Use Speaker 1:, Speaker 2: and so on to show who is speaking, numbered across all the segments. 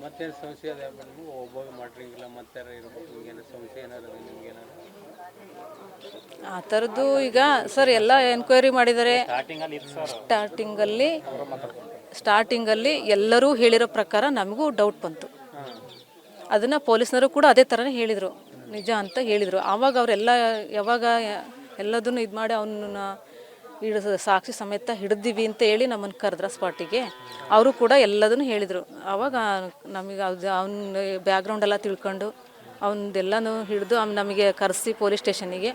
Speaker 1: ಮತ್ತೇನು ಸಮಸ್ಯೆ ಅದ ನಿಮ್ಗೆ ಒಬ್ಬ ಮಾಡ್ರಿಂಗಿಲ್ಲ ಮತ್ತೆ ಇರ್ಬೇಕು ನಿಮಗೇನು ಸಮಸ್ಯೆ ಏನಾರು ನಿಮ್ಗೇನಾರು
Speaker 2: ಆ ಥರದ್ದು ಈಗ ಸರ್ ಎಲ್ಲ ಎನ್ಕ್ವೈರಿ ಮಾಡಿದ್ದಾರೆ. ಸ್ಟಾರ್ಟಿಂಗಲ್ಲಿ ಎಲ್ಲರೂ ಹೇಳಿರೋ ಪ್ರಕಾರ ನಮಗೂ ಡೌಟ್ ಬಂತು. ಅದನ್ನು ಪೊಲೀಸ್ನವರು ಕೂಡ ಅದೇ ಥರನೇ ಹೇಳಿದರು, ನಿಜ ಅಂತ ಹೇಳಿದರು. ಆವಾಗ ಅವರೆಲ್ಲ ಯಾವಾಗ ಎಲ್ಲದನ್ನು ಇದು ಮಾಡಿ ಅವನ್ನ ಸಾಕ್ಷಿ ಸಮೇತ ಹಿಡಿದೀವಿ ಅಂತ ಹೇಳಿ ನಮ್ಮನ್ನು ಕರೆದ್ರ ಸ್ಪಾಟಿಗೆ, ಅವರು ಕೂಡ ಎಲ್ಲದನ್ನು ಹೇಳಿದರು. ಆವಾಗ ನಮಗೆ ಅದು ಅವನ ಬ್ಯಾಕ್ಗ್ರೌಂಡ್ ಎಲ್ಲ ತಿಳ್ಕೊಂಡು ಅವನದೆಲ್ಲನೂ ಹಿಡಿದು ನಮಗೆ ಕರೆಸಿ ಪೊಲೀಸ್ ಸ್ಟೇಷನಿಗೆ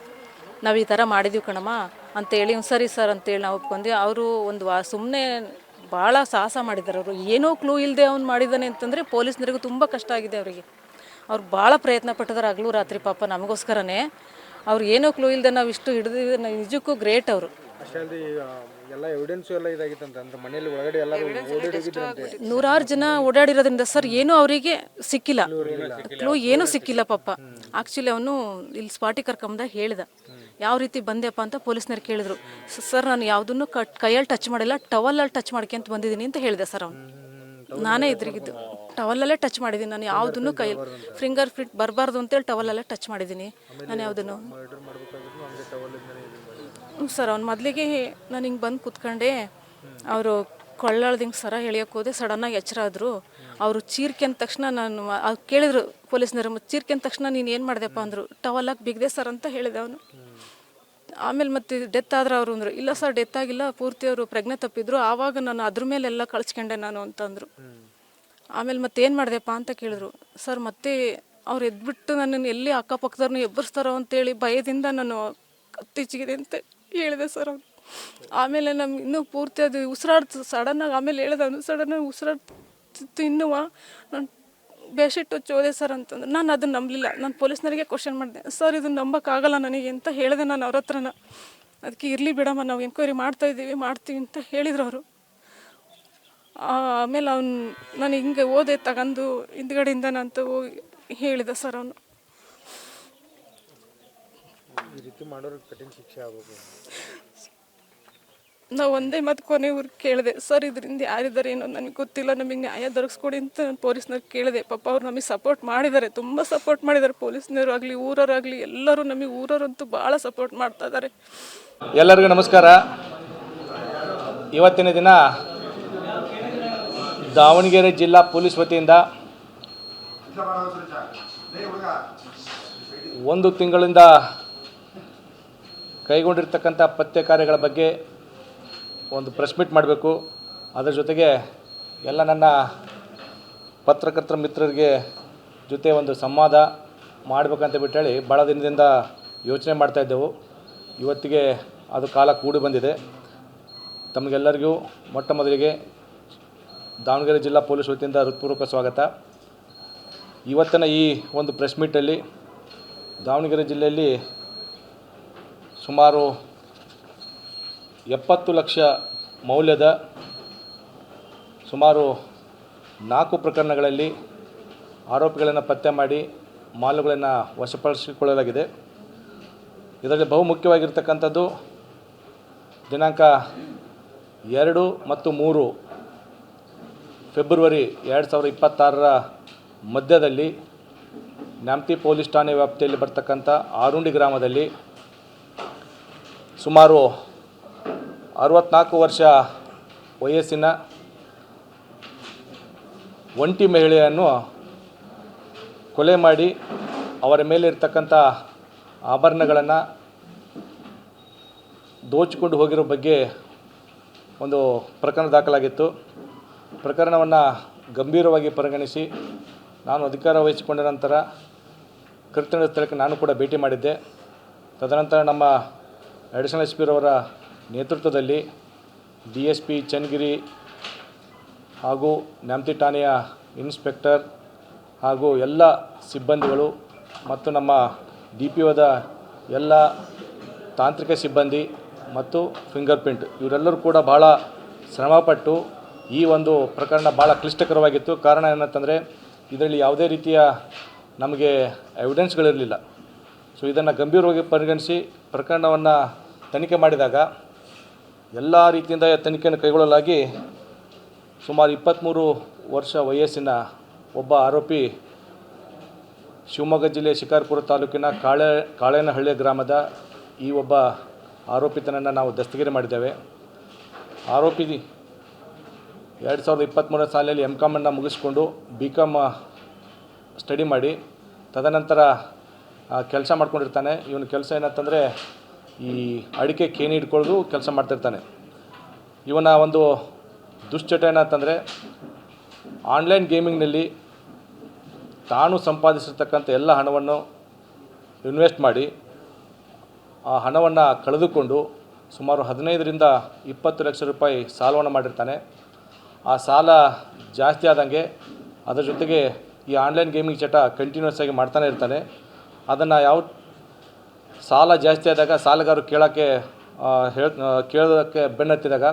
Speaker 2: ನಾವು ಈ ಥರ ಮಾಡಿದ್ದೀವಿ ಕಣಮ್ಮ ಅಂತೇಳಿ ಸರಿ ಸರ್ ಅಂತೇಳಿ ನಾವು ಒಪ್ಕೊಂಡ್ವಿ. ಅವರು ಒಂದು ಸುಮ್ಮನೆ ಭಾಳ ಸಾಹಸ ಮಾಡಿದ್ದಾರೆ. ಅವರು ಏನೋ ಕ್ಲೂ ಇಲ್ಲದೆ ಅವ್ನು ಮಾಡಿದ್ದಾನೆ ಅಂತಂದರೆ ಪೊಲೀಸ್ನರಿಗೂ ತುಂಬ ಕಷ್ಟ ಆಗಿದೆ ಅವರಿಗೆ. ಅವ್ರು ಭಾಳ ಪ್ರಯತ್ನ ಪಟ್ಟಿದ್ದಾರೆ ಹಗಲು ರಾತ್ರಿ ಪಾಪ ನಮಗೋಸ್ಕರನೇ. ಅವ್ರು ಏನೋ ಕ್ಲೂ ಇಲ್ಲದೆ ನಾವು ಇಷ್ಟು ಹಿಡಿದಿದ್ದು ನಿಜಕ್ಕೂ ಗ್ರೇಟ್ ಅವರು.
Speaker 3: ಎಲ್ಲ ಎವಿಡೆನ್ಸ್ ಎಲ್ಲ ಇದಾಗಿತ್ತಂತೆ, ಅಂದ್ರೆ ಮನೆಯಲ್ಲಿ ಒಳಗಡೆ ಎಲ್ಲರೂ ಓಡಾಡಿದ್ರಂತೆ.
Speaker 2: 100 ಜನ ಓಡಾಡಿರೋದ್ರಿಂದ ಸರ್ ಏನೂ ಅವರಿಗೆ ಸಿಕ್ಕಿಲ್ಲ, ಕ್ಲೂ ಏನೂ ಸಿಕ್ಕಿಲ್ಲ ಪಾಪ. ಆ್ಯಕ್ಚುಲಿ ಅವನು ಇಲ್ಲಿ ಸ್ಪಾಟಿಗೆ ಕರ್ಕೊಂಬಂದಾಗ ಹೇಳ್ದ, ಯಾವ ರೀತಿ ಬಂದೆಪ್ಪ ಅಂತ ಪೊಲೀಸ್ನವ್ರು ಕೇಳಿದ್ರು. ಸರ್ ನಾನು ಯಾವುದನ್ನು ಕೈಯಲ್ಲಿ ಟಚ್ ಮಾಡಿಲ್ಲ, ಟವಲಲ್ಲಿ ಟಚ್ ಮಾಡ್ಕೊಂತ ಬಂದಿದ್ದೀನಿ ಅಂತ ಹೇಳಿದೆ ಸರ್ ಅವನು. ನಾನೇ ಎದುರಿಗಿದ್ದು ಟವಲಲ್ಲೇ ಟಚ್ ಮಾಡಿದ್ದೀನಿ, ನಾನು ಯಾವುದನ್ನು ಕೈಯಲ್ಲಿ ಫಿಂಗರ್ ಪ್ರಿಂಟ್ ಬರಬಾರ್ದು ಅಂತೇಳಿ ಟವಲಲ್ಲೇ ಟಚ್ ಮಾಡಿದ್ದೀನಿ ನಾನು ಯಾವುದನ್ನು. ಸರ್ ಅವ್ನು ಮೊದಲಿಗೆ ನಾನು ಹಿಂಗೆ ಬಂದು ಕೂತ್ಕೊಂಡೆ, ಅವರು ಕೊಳ್ಳಳ್ದು ಹಿಂಗೆ ಸರ ಎಳಿಯೋಕೆ ಹೋದೆ, ಸಡನ್ನಾಗಿ ಎಚ್ಚರ ಆದರು. ಅವರು ಚೀರ್ಕೆಂದ ತಕ್ಷಣ ನಾನು ಅವ್ರು ಕೇಳಿದ್ರು ಪೊಲೀಸ್ನವರು, ಚೀರ್ಕೆಂದ ತಕ್ಷಣ ನೀನು ಏನು ಮಾಡಿದೆಪ್ಪ ಅಂದರು. ಟವಲಾಗಿ ಬಿಗಿದೆ ಸರ್ ಅಂತ ಹೇಳಿದೆ ಅವನು. ಆಮೇಲೆ ಮತ್ತೆ ಡೆತ್ ಆದ್ರೆ ಅವರು ಅಂದರು, ಇಲ್ಲ ಸರ್ ಡೆತ್ ಆಗಿಲ್ಲ, ಪೂರ್ತಿ ಅವರು ಪ್ರಜ್ಞೆ ತಪ್ಪಿದ್ರು, ಆವಾಗ ನಾನು ಅದ್ರ ಮೇಲೆಲ್ಲ ಕಳಿಸ್ಕೊಂಡೆ ನಾನು ಅಂತಂದರು. ಆಮೇಲೆ ಮತ್ತೆ ಏನು ಮಾಡಿದೆಪ್ಪ ಅಂತ ಕೇಳಿದ್ರು. ಸರ್ ಮತ್ತೆ ಅವ್ರು ಎದ್ಬಿಟ್ಟು ನನ್ನನ್ನು ಎಲ್ಲಿ ಅಕ್ಕಪಕ್ಕದವ್ರನ್ನ ಎಬ್ಬರಿಸ್ತಾರೋ ಅಂತೇಳಿ ಭಯದಿಂದ ನಾನು ಕತ್ತಿಚಿಗಿದೆ ಅಂತ ಹೇಳಿದೆ ಸರ್ ಅವನು. ಆಮೇಲೆ ನಮ್ಗೆ ಇನ್ನೂ ಪೂರ್ತಿ ಅದು ಉಸಿರಾಡ್ತು ಸಡನ್ನಾಗಿ. ಆಮೇಲೆ ಹೇಳಿದೆ ಅವನು, ಸಡನ್ನಾಗಿ ಉಸಿರಾಡ್ತಿತ್ತು ಇನ್ನೂ. ನಾನು ಬೇಸಿಟ್ಟು ಹೋದೆ ಸರ್ ಅಂತಂದ್ರೆ ನಾನು ಅದನ್ನು ನಂಬಲಿಲ್ಲ. ನಾನು ಪೊಲೀಸ್ನವರಿಗೆ ಕ್ವಶನ್ ಮಾಡಿದೆ, ಸರ್ ಇದನ್ನು ನಂಬೋಕ್ಕಾಗಲ್ಲ ನನಗೆ ಅಂತ ಹೇಳಿದೆ ನಾನು ಅವ್ರ ಹತ್ರನ. ಅದಕ್ಕೆ ಇರಲಿ ಬಿಡಮ್ಮ, ನಾವು ಎನ್ಕ್ವೈರಿ ಮಾಡ್ತೀವಿ ಅಂತ ಹೇಳಿದ್ರು ಅವರು. ಆಮೇಲೆ ನಾನು ಹಿಂಗೆ ಓದೆ ತಗೊಂಡು ಹಿಂದ್ಗಡೆಯಿಂದ ಅಂತ ಹೋಗಿ ಹೇಳಿದೆ ಸರ್ ಅವನು.
Speaker 3: ಈ ರೀತಿ ಮಾಡೋರಿಗೆ ಕಠಿಣ ಶಿಕ್ಷೆ ಆಗಬೇಕು.
Speaker 2: ನಾವು ಒಂದೇ ಮತ್ತು ಕೊನೆಯವ್ರಿಗೆ ಕೇಳಿದೆ, ಸರ್ ಇದರಿಂದ ಯಾರಿದ್ದಾರೆ ಏನೋ ನನಗೆ ಗೊತ್ತಿಲ್ಲ, ನಮಗೆ ನ್ಯಾಯ ದೊರಕಿಸ್ಕೊಡಿ ಅಂತ ನಾನು ಪೊಲೀಸ್ನವ್ರಿಗೆ ಕೇಳಿದೆ. ಪಾಪ ಅವ್ರು ನಮಗೆ ಸಪೋರ್ಟ್ ಮಾಡಿದ್ದಾರೆ, ತುಂಬ ಸಪೋರ್ಟ್ ಮಾಡಿದ್ದಾರೆ. ಪೊಲೀಸ್ನವರು ಆಗಲಿ ಊರವರಾಗಲಿ ಎಲ್ಲರೂ ನಮಗೆ ಊರವರಂತೂ ಭಾಳ ಸಪೋರ್ಟ್ ಮಾಡ್ತಾ ಇದ್ದಾರೆ.
Speaker 4: ಎಲ್ಲರಿಗೂ ನಮಸ್ಕಾರ. ಇವತ್ತಿನ ದಿನ ದಾವಣಗೆರೆ ಜಿಲ್ಲಾ ಪೊಲೀಸ್ ವತಿಯಿಂದ 1 ತಿಂಗಳಿಂದ ಕೈಗೊಂಡಿರ್ತಕ್ಕಂಥ ಪತ್ತೆ ಕಾರ್ಯಗಳ ಬಗ್ಗೆ ಒಂದು ಪ್ರೆಸ್ ಮೀಟ್ ಮಾಡಬೇಕು. ಅದರ ಜೊತೆಗೆ ಎಲ್ಲ ನನ್ನ ಪತ್ರಕರ್ತರ ಮಿತ್ರರಿಗೆ ಜೊತೆ ಒಂದು ಸಂವಾದ ಮಾಡಬೇಕಂತ ಬಿಟ್ಟೇಳಿ ಭಾಳ ದಿನದಿಂದ ಯೋಚನೆ ಮಾಡ್ತಾಯಿದ್ದೆವು. ಇವತ್ತಿಗೆ ಅದು ಕಾಲ ಕೂಡಿ ಬಂದಿದೆ. ತಮಗೆಲ್ಲರಿಗೂ ಮೊಟ್ಟ ಮೊದಲಿಗೆ ದಾವಣಗೆರೆ ಜಿಲ್ಲಾ ಪೊಲೀಸ್ ವತಿಯಿಂದ ಹೃತ್ಪೂರ್ವಕ ಸ್ವಾಗತ. ಇವತ್ತಿನ ಈ ಒಂದು ಪ್ರೆಸ್ ಮೀಟಲ್ಲಿ ದಾವಣಗೆರೆ ಜಿಲ್ಲೆಯಲ್ಲಿ ಸುಮಾರು 70 ಲಕ್ಷ ಮೌಲ್ಯದ ಸುಮಾರು 4 ಪ್ರಕರಣಗಳಲ್ಲಿ ಆರೋಪಿಗಳನ್ನು ಪತ್ತೆ ಮಾಡಿ ಮಾಲುಗಳನ್ನು ವಶಪಡಿಸಿಕೊಳ್ಳಲಾಗಿದೆ. ಇದರಲ್ಲಿ ಬಹುಮುಖ್ಯವಾಗಿರ್ತಕ್ಕಂಥದ್ದು ದಿನಾಂಕ 2 ಮತ್ತು 3 ಫೆಬ್ರವರಿ 2026ರ ಮಧ್ಯದಲ್ಲಿ ನ್ಯಾಮತಿ ಪೊಲೀಸ್ ಠಾಣೆ ವ್ಯಾಪ್ತಿಯಲ್ಲಿ ಬರ್ತಕ್ಕಂಥ ಆರುಂಡಿ ಗ್ರಾಮದಲ್ಲಿ ಸುಮಾರು 64 ವರ್ಷ ವಯಸ್ಸಿನ ಒಂಟಿ ಮಹಿಳೆಯನ್ನು ಕೊಲೆ ಮಾಡಿ ಅವರ ಮೇಲೆ ಇರ್ತಕ್ಕಂಥ ಆಭರಣಗಳನ್ನು ದೋಚಿಕೊಂಡು ಹೋಗಿರೋ ಬಗ್ಗೆ ಒಂದು ಪ್ರಕರಣ ದಾಖಲಾಗಿತ್ತು. ಪ್ರಕರಣವನ್ನು ಗಂಭೀರವಾಗಿ ಪರಿಗಣಿಸಿ ನಾನು ಅಧಿಕಾರ ವಹಿಸಿಕೊಂಡ ನಂತರ ಕೃತ್ಯ ಸ್ಥಳಕ್ಕೆ ನಾನು ಕೂಡ ಭೇಟಿ ಮಾಡಿದ್ದೆ. ತದನಂತರ ನಮ್ಮ ಅಡಿಷನಲ್ ಎಸ್ ಪಿರವರ ನೇತೃತ್ವದಲ್ಲಿ DSP ಚನ್ನಗಿರಿ ಹಾಗೂ ನ್ಯಾಮತಿ ಠಾಣೆಯ ಇನ್ಸ್ಪೆಕ್ಟರ್ ಹಾಗೂ ಎಲ್ಲ ಸಿಬ್ಬಂದಿಗಳು ಮತ್ತು ನಮ್ಮ DPOದ ಎಲ್ಲ ತಾಂತ್ರಿಕ ಸಿಬ್ಬಂದಿ ಮತ್ತು ಫಿಂಗರ್ ಪ್ರಿಂಟ್ ಇವರೆಲ್ಲರೂ ಕೂಡ ಭಾಳ ಶ್ರಮಪಟ್ಟು ಈ ಒಂದು ಪ್ರಕರಣ ಭಾಳ ಕ್ಲಿಷ್ಟಕರವಾಗಿತ್ತು. ಕಾರಣ ಏನಂತಂದರೆ ಇದರಲ್ಲಿ ಯಾವುದೇ ರೀತಿಯ ನಮಗೆ ಎವಿಡೆನ್ಸ್ಗಳಿರಲಿಲ್ಲ. ಸೊ ಇದನ್ನು ಗಂಭೀರವಾಗಿ ಪರಿಗಣಿಸಿ ಪ್ರಕರಣವನ್ನು ತನಿಖೆ ಮಾಡಿದಾಗ ಎಲ್ಲ ರೀತಿಯಿಂದ ತನಿಖೆಯನ್ನು ಕೈಗೊಳ್ಳಲಾಗಿ ಸುಮಾರು 23 ವರ್ಷ ವಯಸ್ಸಿನ ಒಬ್ಬ ಆರೋಪಿ ಶಿವಮೊಗ್ಗ ಜಿಲ್ಲೆಯ ಶಿಕಾರಿಪುರ ತಾಲೂಕಿನ ಕಾಳೇನಹಳ್ಳಿ ಗ್ರಾಮದ ಈ ಒಬ್ಬ ಆರೋಪಿತನನ್ನು ನಾವು ದಸ್ತಗಿರಿ ಮಾಡಿದ್ದೇವೆ. ಆರೋಪಿ 2023 ಸಾಲಿನಲ್ಲಿ MCOM ಮುಗಿಸ್ಕೊಂಡು BCOM ಸ್ಟಡಿ ಮಾಡಿ ತದನಂತರ ಕೆಲಸ ಮಾಡ್ಕೊಂಡಿರ್ತಾನೆ. ಇವನ ಕೆಲಸ ಏನಂತಂದರೆ ಈ ಅಡಿಕೆ ಕೇಣಿ ಹಿಡ್ಕೊಳ್ಳೋದು ಕೆಲಸ ಮಾಡ್ತಿರ್ತಾನೆ. ಇವನ ಒಂದು ದುಶ್ಚಟ ಏನಂತಂದರೆ ಆನ್ಲೈನ್ ಗೇಮಿಂಗ್ನಲ್ಲಿ ತಾನು ಸಂಪಾದಿಸಿರ್ತಕ್ಕಂಥ ಎಲ್ಲ ಹಣವನ್ನು ಇನ್ವೆಸ್ಟ್ ಮಾಡಿ ಆ ಹಣವನ್ನು ಕಳೆದುಕೊಂಡು ಸುಮಾರು 15ರಿಂದ 20 ಲಕ್ಷ ರೂಪಾಯಿ ಸಾಲವನ್ನು ಮಾಡಿರ್ತಾನೆ. ಆ ಸಾಲ ಜಾಸ್ತಿ ಆದಂಗೆ ಅದರ ಜೊತೆಗೆ ಈ ಆನ್ಲೈನ್ ಗೇಮಿಂಗ್ ಚಟ ಕಂಟಿನ್ಯೂಸ್ ಆಗಿ ಮಾಡ್ತಾನೆ ಇರ್ತಾನೆ. ಅದನ್ನು ಸಾಲ ಜಾಸ್ತಿ ಆದಾಗ ಸಾಲಗಾರರು ಕೇಳೋದಕ್ಕೆ ಬೆನ್ನತ್ತಿದಾಗ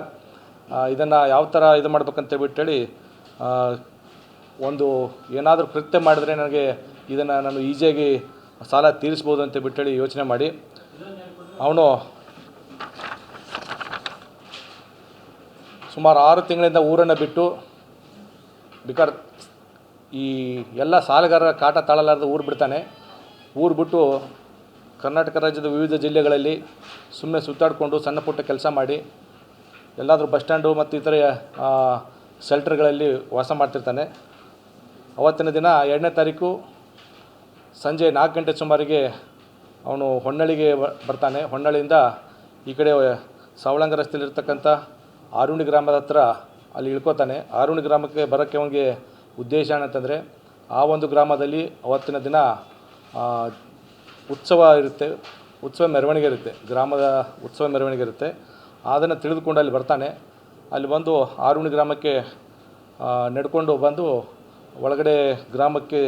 Speaker 4: ಇದನ್ನು ಯಾವ ಥರ ಇದು ಮಾಡ್ಬೇಕಂತ ಬಿಟ್ಟೇಳಿ ಒಂದು ಏನಾದರೂ ಕೃತ್ಯ ಮಾಡಿದ್ರೆ ನನಗೆ ಇದನ್ನು ನಾನು ಈಸಿಯಾಗಿ ಸಾಲ ತೀರಿಸ್ಬೋದು ಅಂತ ಬಿಟ್ಟೇಳಿ ಯೋಚನೆ ಮಾಡಿ ಅವನು ಸುಮಾರು 6 ತಿಂಗಳಿಂದ ಊರನ್ನು ಬಿಟ್ಟು ಈ ಎಲ್ಲ ಸಾಲಗಾರರ ಕಾಟ ತಾಳಲಾರದ ಊರು ಬಿಡ್ತಾನೆ. ಊರು ಬಿಟ್ಟು ಕರ್ನಾಟಕ ರಾಜ್ಯದ ವಿವಿಧ ಜಿಲ್ಲೆಗಳಲ್ಲಿ ಸುಮ್ಮನೆ ಸುತ್ತಾಡಿಕೊಂಡು ಸಣ್ಣ ಪುಟ್ಟ ಕೆಲಸ ಮಾಡಿ ಎಲ್ಲಾದರೂ ಬಸ್ ಸ್ಟ್ಯಾಂಡು ಮತ್ತು ಇತರೆ ಶೆಲ್ಟರ್ಗಳಲ್ಲಿ ವಾಸ ಮಾಡ್ತಿರ್ತಾನೆ. ಅವತ್ತಿನ ದಿನ 2ನೇ ತಾರೀಕು ಸಂಜೆ 4 ಗಂಟೆ ಸುಮಾರಿಗೆ ಅವನು ಹೊನ್ನಳ್ಳಿಗೆ ಬರ್ತಾನೆ. ಹೊನ್ನಳ್ಳಿಯಿಂದ ಈ ಕಡೆ ಸವಳಂಗ ರಸ್ತೆಯಲ್ಲಿರ್ತಕ್ಕಂಥ ಆರುಣಿ ಗ್ರಾಮದ ಹತ್ರ ಅಲ್ಲಿ ಇಳ್ಕೋತಾನೆ. ಆರುಣಿ ಗ್ರಾಮಕ್ಕೆ ಬರೋಕ್ಕೆ ಅವನಿಗೆ ಉದ್ದೇಶ ಏನಂತಂದರೆ ಆ ಒಂದು ಗ್ರಾಮದಲ್ಲಿ ಅವತ್ತಿನ ದಿನ ಉತ್ಸವ ಇರುತ್ತೆ, ಉತ್ಸವ ಮೆರವಣಿಗೆ ಇರುತ್ತೆ, ಗ್ರಾಮದ ಉತ್ಸವ ಮೆರವಣಿಗೆ ಇರುತ್ತೆ. ಅದನ್ನು ತಿಳಿದುಕೊಂಡು ಅಲ್ಲಿ ಬರ್ತಾನೆ. ಅಲ್ಲಿ ಬಂದು ಆರುಣಿ ಗ್ರಾಮಕ್ಕೆ ನಡ್ಕೊಂಡು ಬಂದು ಒಳಗಡೆ ಗ್ರಾಮಕ್ಕೆ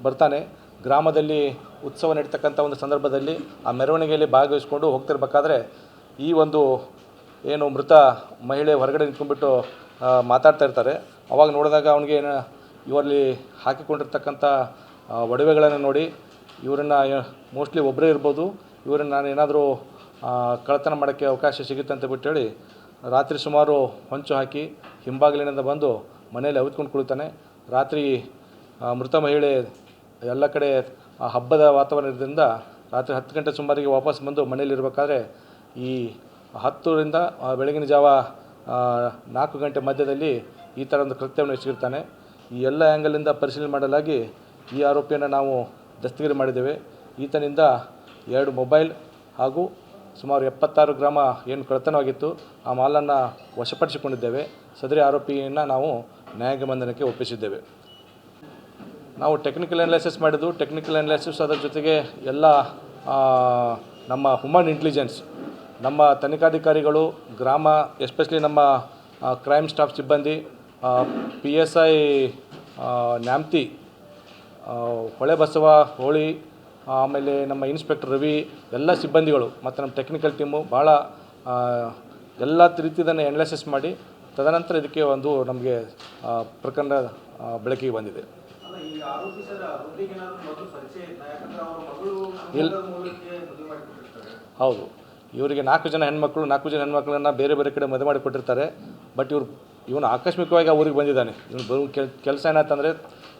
Speaker 4: ಬರ್ತಾನೆ. ಗ್ರಾಮದಲ್ಲಿ ಉತ್ಸವ ನಡೀತಕ್ಕಂಥ ಒಂದು ಸಂದರ್ಭದಲ್ಲಿ ಆ ಮೆರವಣಿಗೆಯಲ್ಲಿ ಭಾಗವಹಿಸ್ಕೊಂಡು ಹೋಗ್ತಿರ್ಬೇಕಾದ್ರೆ ಈ ಒಂದು ಏನು ಮೃತ ಮಹಿಳೆ ಹೊರಗಡೆ ನಿಂತ್ಕೊಂಡ್ಬಿಟ್ಟು ಮಾತಾಡ್ತಾ ಇರ್ತಾರೆ. ಅವಾಗ ನೋಡಿದಾಗ ಅವನಿಗೆ ಇವರಲ್ಲಿ ಹಾಕಿಕೊಂಡಿರ್ತಕ್ಕಂಥ ಒಡವೆಗಳನ್ನು ನೋಡಿ ಇವರನ್ನು ಮೋಸ್ಟ್ಲಿ ಒಬ್ಬರೇ ಇರ್ಬೋದು, ಇವರನ್ನು ನಾನು ಏನಾದರೂ ಕಳ್ಳತನ ಮಾಡೋಕ್ಕೆ ಅವಕಾಶ ಸಿಗುತ್ತೆ ಅಂತ ಬಿಟ್ಟೇಳಿ ರಾತ್ರಿ ಸುಮಾರು ಹೊಂಚು ಹಾಕಿ ಹಿಂಬಾಗಿಲಿನಿಂದ ಬಂದು ಮನೆಯಲ್ಲಿ ಅವಿತ್ಕೊಂಡು ಕುಳಿತಾನೆ. ರಾತ್ರಿ ಮೃತ ಮಹಿಳೆ ಎಲ್ಲ ಕಡೆ ಹಬ್ಬದ ವಾತಾವರಣದಿಂದ ರಾತ್ರಿ 10 ಗಂಟೆ ಸುಮಾರಿಗೆ ವಾಪಸ್ ಬಂದು ಮನೆಯಲ್ಲಿರಬೇಕಾದ್ರೆ ಈ 10ರಿಂದ ಬೆಳಗಿನ ಜಾವ 4 ಗಂಟೆ ಮಧ್ಯದಲ್ಲಿ ಈ ಥರ ಒಂದು ಕೃತ್ಯವನ್ನು ಎಸಗಿರ್ತಾನೆ. ಈ ಎಲ್ಲ ಆ್ಯಂಗಲಿಂದ ಪರಿಶೀಲನೆ ಮಾಡಲಾಗಿ ಈ ಆರೋಪಿಯನ್ನು ನಾವು ದಸ್ತಗಿರಿ ಮಾಡಿದ್ದೇವೆ. ಈತನಿಂದ 2 ಮೊಬೈಲ್ ಹಾಗೂ ಸುಮಾರು 76 ಗ್ರಾಮ ಏನು ಕಳ್ಳತನವಾಗಿತ್ತು ಆ ಮಾಲನ್ನು ವಶಪಡಿಸಿಕೊಂಡಿದ್ದೇವೆ. ಸದರಿ ಆರೋಪಿಯನ್ನು ನಾವು ನ್ಯಾಯಾಂಗ ಬಂಧನಕ್ಕೆ ಒಪ್ಪಿಸಿದ್ದೇವೆ. ನಾವು ಟೆಕ್ನಿಕಲ್ ಅನಾಲಿಸಿಸ್ ಮಾಡಿದ್ದು, ಟೆಕ್ನಿಕಲ್ ಅನಾಲಿಸಿಸ್ ಅದರ ಜೊತೆಗೆ ಎಲ್ಲ ನಮ್ಮ ಹ್ಯೂಮನ್ ಇಂಟೆಲಿಜೆನ್ಸ್, ನಮ್ಮ ತನಿಖಾಧಿಕಾರಿಗಳು, ಗ್ರಾಮ ಎಸ್ಪೆಷಲಿ ನಮ್ಮ ಕ್ರೈಮ್ ಸ್ಟಾಫ್ ಸಿಬ್ಬಂದಿ, PSI ನ್ಯಾಮ್ತಿ, ಹೊಳೆಬಸವ, ಹೋಳಿ, ಆಮೇಲೆ ನಮ್ಮ ಇನ್ಸ್ಪೆಕ್ಟರ್ ರವಿ, ಎಲ್ಲ ಸಿಬ್ಬಂದಿಗಳು ಮತ್ತು ನಮ್ಮ ಟೆಕ್ನಿಕಲ್ ಟೀಮು ಭಾಳ ಎಲ್ಲ ರೀತಿಯನ್ನು ಅನಾಲಿಸಿಸ್ ಮಾಡಿ ತದನಂತರ ಇದಕ್ಕೆ ಒಂದು ನಮಗೆ ಪ್ರಕರಣ ಬೆಳಕಿಗೆ ಬಂದಿದೆ. ಹೌದು, ಇವರಿಗೆ 4 ಜನ ಹೆಣ್ಮಕ್ಳನ್ನ ಬೇರೆ ಬೇರೆ ಕಡೆ ಮದುವೆ ಮಾಡಿ ಕೊಟ್ಟಿರ್ತಾರೆ. ಬಟ್ ಇವನು ಆಕಸ್ಮಿಕವಾಗಿ ಆ ಊರಿಗೆ ಬಂದಿದ್ದಾನೆ. ಇವನು ಕೆಲಸ ಏನಾಯ್ತಂದರೆ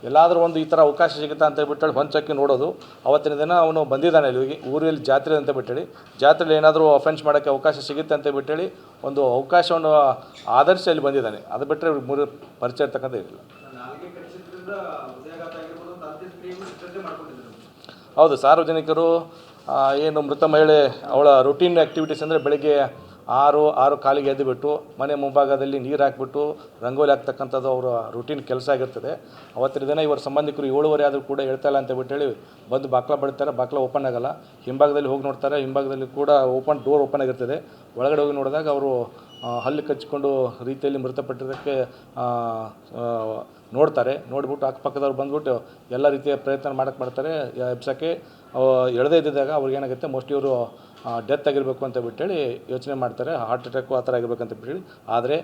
Speaker 4: ಎಲ್ಲಾದರೂ ಒಂದು ಈ ಥರ ಅವಕಾಶ ಸಿಗುತ್ತಾ ಅಂತ ಹೇಳ್ಬಿಟ್ಟು ಹೊಂಚಕ್ಕಿ ನೋಡೋದು. ಅವತ್ತಿನ ದಿನ ಅವನು ಬಂದಿದ್ದಾನೆ ಇಲ್ಲಿಗೆ, ಊರಲ್ಲಿ ಜಾತ್ರೆ ಅಂತ ಬಿಟ್ಟೇಳಿ, ಜಾತ್ರೆಯಲ್ಲಿ ಏನಾದರೂ ಅಫೆನ್ಸ್ ಮಾಡೋಕ್ಕೆ ಅವಕಾಶ ಸಿಗುತ್ತೆ ಅಂತ ಬಿಟ್ಟೇಳಿ ಒಂದು ಅವಕಾಶವನ್ನು ಆಧರಿಸಿ ಅಲ್ಲಿ ಬಂದಿದ್ದಾನೆ. ಅದು ಬಿಟ್ಟರೆ ಇವ್ರಿಗೆ ಮೂರು ಪರಿಚಯ ಇರ್ತಕ್ಕಂಥ ಇರಲಿಲ್ಲ. ಹೌದು, ಸಾರ್ವಜನಿಕರು ಏನು ಮೃತ ಮಹಿಳೆ ಅವಳ ರುಟೀನ್ ಆ್ಯಕ್ಟಿವಿಟೀಸ್ ಅಂದರೆ ಬೆಳಗ್ಗೆ 6:05 ಎದ್ದುಬಿಟ್ಟು ಮನೆ ಮುಂಭಾಗದಲ್ಲಿ ನೀರು ಹಾಕಿಬಿಟ್ಟು ರಂಗೋಲಿ ಹಾಕ್ತಕ್ಕಂಥದ್ದು ಅವರ ರುಟೀನ್ ಕೆಲಸ ಆಗಿರ್ತದೆ. ಅವತ್ತಿನ ದಿನ ಇವರ ಸಂಬಂಧಿಕರು 7:15 ಆದರೂ ಕೂಡ ಹೇಳ್ತಾ ಇಲ್ಲ ಅಂತ ಬಿಟ್ಟೇಳಿ ಬಂದು ಬಾಕ್ಲ ಬಡ್ತಾರೆ. ಬಾಕ್ಲ ಓಪನ್ ಆಗೋಲ್ಲ. ಹಿಂಭಾಗದಲ್ಲಿ ಹೋಗಿ ನೋಡ್ತಾರೆ, ಹಿಂಭಾಗದಲ್ಲಿ ಕೂಡ ಡೋರ್ ಓಪನ್ ಆಗಿರ್ತದೆ. ಒಳಗಡೆ ಹೋಗಿ ನೋಡಿದಾಗ ಅವರು ಹಲ್ಲು ಕಚ್ಚಿಕೊಂಡು ರೀತಿಯಲ್ಲಿ ಮೃತಪಟ್ಟಿದ್ದಕ್ಕೆ ನೋಡ್ತಾರೆ. ನೋಡಿಬಿಟ್ಟು ಅಕ್ಕಪಕ್ಕದವ್ರು ಬಂದುಬಿಟ್ಟು ಎಲ್ಲ ರೀತಿಯ ಪ್ರಯತ್ನ ಮಾಡ್ತಾರೆ ಎಬ್ಸೋಕ್ಕೆ. ಎಳದೇ ಇದ್ದಿದ್ದಾಗ ಅವ್ರಿಗೇನಾಗುತ್ತೆ, ಮೋಸ್ಟ್ಲಿ ಇವರು ಡೆತ್ ಆಗಿರಬೇಕು ಅಂತ ಬಿಟ್ಟೇಳಿ ಯೋಚನೆ ಮಾಡ್ತಾರೆ, ಹಾರ್ಟ್ ಅಟ್ಯಾಕು ಆ ಥರ ಆಗಿರ್ಬೇಕಂತ ಬಿಟ್ಟೇಳಿ. ಆದರೆ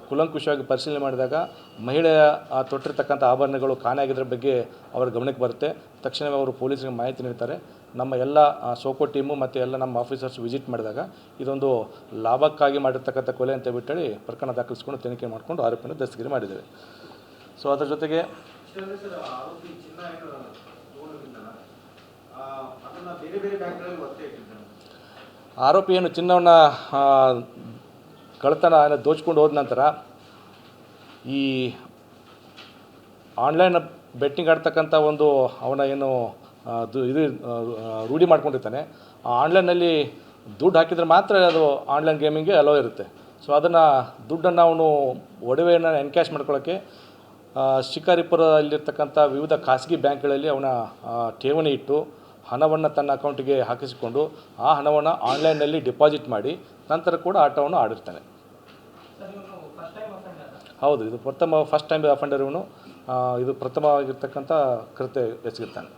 Speaker 4: ಕುಲಂಕುಷವಾಗಿ ಪರಿಶೀಲನೆ ಮಾಡಿದಾಗ ಮಹಿಳೆಯ ತೊಟ್ಟಿರ್ತಕ್ಕಂಥ ಆಭರಣಗಳು ಕಾಣೆ ಆಗಿದ್ರ ಬಗ್ಗೆ ಅವರ ಗಮನಕ್ಕೆ ಬರುತ್ತೆ. ತಕ್ಷಣವೇ ಅವರು ಪೊಲೀಸರಿಗೆ ಮಾಹಿತಿ ನೀಡ್ತಾರೆ. ನಮ್ಮ ಎಲ್ಲ ಸೋಕೋ ಟೀಮು ಮತ್ತು ಎಲ್ಲ ನಮ್ಮ ಆಫೀಸರ್ಸ್ ವಿಸಿಟ್ ಮಾಡಿದಾಗ ಇದೊಂದು ಲಾಭಕ್ಕಾಗಿ ಮಾಡಿರ್ತಕ್ಕಂಥ ಕೊಲೆ ಅಂತ ಬಿಟ್ಟೇಳಿ ಪ್ರಕರಣ ದಾಖಲಿಸ್ಕೊಂಡು ತನಿಖೆ ಮಾಡಿಕೊಂಡು ಆರೋಪಿಯನ್ನು ದಸ್ತಗಿರಿ ಮಾಡಿದ್ದೇವೆ. ಸೊ ಅದರ ಜೊತೆಗೆ ಆರೋಪಿ ಏನು ಚಿನ್ನವನ್ನು ಕಳ್ತನ ದೋಚ್ಕೊಂಡು ಹೋದ ನಂತರ ಈ ಆನ್ಲೈನ್ ಬೆಟ್ಟಿಂಗ್ ಆಡ್ತಕ್ಕಂಥ ಒಂದು ಅವನ ಏನು ರೂಢಿ ಮಾಡ್ಕೊಂಡಿರ್ತಾನೆ. ಆ ಆನ್ಲೈನಲ್ಲಿ ದುಡ್ಡು ಹಾಕಿದರೆ ಮಾತ್ರ ಅದು ಆನ್ಲೈನ್ ಗೇಮಿಂಗ್ಗೆ ಅಲೋ ಇರುತ್ತೆ. ಸೊ ಅದನ್ನು ದುಡ್ಡನ್ನು ಅವನು ಒಡವೆಯನ್ನು ಎನ್ಕ್ಯಾಶ್ ಮಾಡ್ಕೊಳ್ಳೋಕ್ಕೆ ಶಿಕಾರಿಪುರದಲ್ಲಿರ್ತಕ್ಕಂಥ ವಿವಿಧ ಖಾಸಗಿ ಬ್ಯಾಂಕ್ಗಳಲ್ಲಿ ಅವನ ಠೇವಣಿ ಇಟ್ಟು ಹಣವನ್ನು ತನ್ನ ಅಕೌಂಟಿಗೆ ಹಾಕಿಸಿಕೊಂಡು ಆ ಹಣವನ್ನು ಆನ್ಲೈನ್ನಲ್ಲಿ ಡೆಪಾಸಿಟ್ ಮಾಡಿ ನಂತರ ಕೂಡ ಆಟವನ್ನು ಆಡಿರ್ತಾನೆ. ಹೌದು, ಇದು ಫಸ್ಟ್ ಟೈಮ್ ಅಫೆಂಡರ್ ಇವನು. ಇದು ಪ್ರಥಮವಾಗಿರ್ತಕ್ಕಂಥ ಕೃತ್ಯ ಎಸಗಿರ್ತಾನೆ.